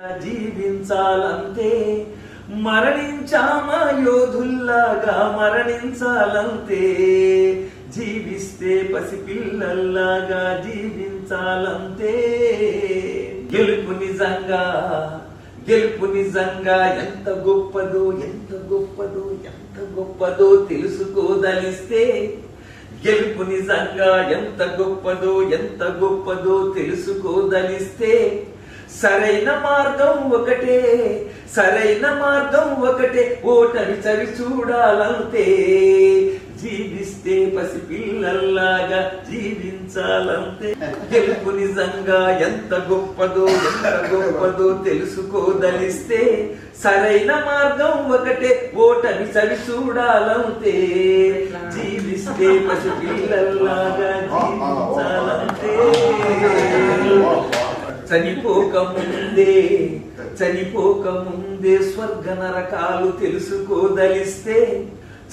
జీవించాలంతే, మరణించామా యోధుల్లాగా మరణించాలంతే, జీవిస్తే పసిపిల్లల్లాగా జీవించాలంతే. గెలుపు నిజంగా ఎంత గొప్పదో ఎంత గొప్పదో ఎంత గొప్పదో తెలుసుకోదలిస్తే, గెలుపు నిజంగా ఎంత గొప్పదో ఎంత గొప్పదో తెలుసుకోదలిస్తే, సరైన మార్గం ఒకటే సరైన మార్గం ఒకటే, ఓటమి చవి చూడాలంతే, జీవిస్తే పసిపిల్లల్లాగా జీవించాలంతే. గెలుపు నిజంగా ఎంత గొప్పదో తెలుసుకోదలిస్తే, సరైన మార్గం ఒకటే, ఓటమి చవి చూడాలంతే, జీవిస్తే పసిపిల్లల్లాగా జీవించాలంతే. చనిపోకముందే స్వర్గ నరకాలు తెలుసుకోదలిస్తే,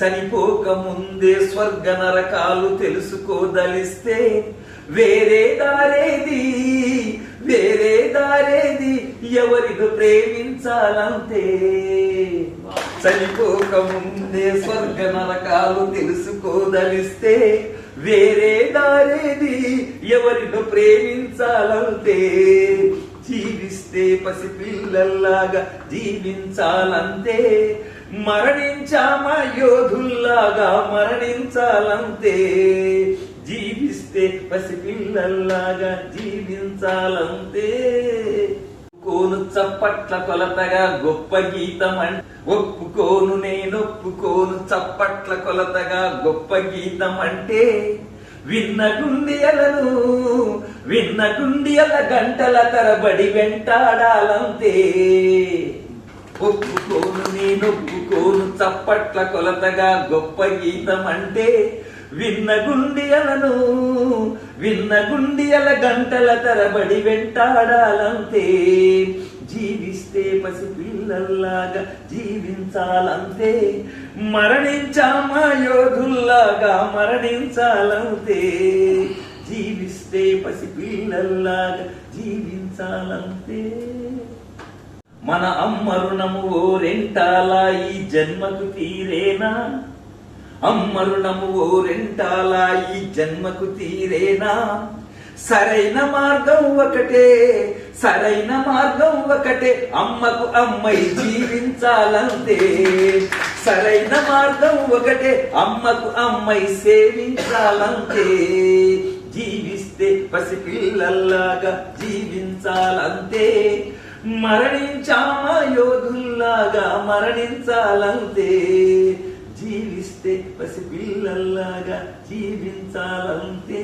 చనిపోకముందే స్వర్గ నరకాలు తెలుసుకోదలిస్తే, వేరే దారేది ఎవరిని ప్రేమించాలంతే, చనిపోకముందే స్వర్గ నరకాలు తెలుసుకోదలిస్తే, వేరే దారేది ఎవరిని ప్రేమించాలంతే, జీవిస్తే పసిపిల్లల్లాగా జీవించాలంతే, మరణించామా యోధుల్లాగా మరణించాలంతే, జీవిస్తే పసిపిల్లల్లాగా జీవించాలంతే. ఒప్పుకోను చప్పట్ల కొలతగా గొప్ప గీతం అంటే, ఒప్పుకోను నేనొప్పుకోను చప్పట్ల కొలతగా గొప్ప గీతం అంటే, విన్న గుండియల గంటల తరబడి వెంటాడాలంతే, ఒప్పుకోను నేనొప్పుకోను చప్పట్ల కొలతగా గొప్ప గీతం అంటే, విన్న గుండియల గంటల తరబడి వెంటాడాలంతే, జీవిస్తే పసిపిల్లల్లాగా జీవించాలంతే, మరణించామా యోధుల్లాగా మరణించాలంతే, జీవిస్తే పసిపిల్లల్లాగా జీవించాలంతే. మన అమ్మ రుణము ఓరెంటాలా ఈ జన్మకు తీరేనా, అమ్మ రుణము ఓరెంటాలా ఈ జన్మకు తీరేనా, సరైన మార్గం ఒకటే అమ్మకు అమ్మై జీవించాలంతే, సరైన మార్గం ఒకటే అమ్మకు అమ్మై సేవించాలంతే, జీవిస్తే పసిపిల్లల్లాగా జీవించాలంతే, మరణించామా యోధుల్లాగా మరణించాలంతే, జీవిస్తే పసిపిల్లల్లాగా జీవించాలంతే.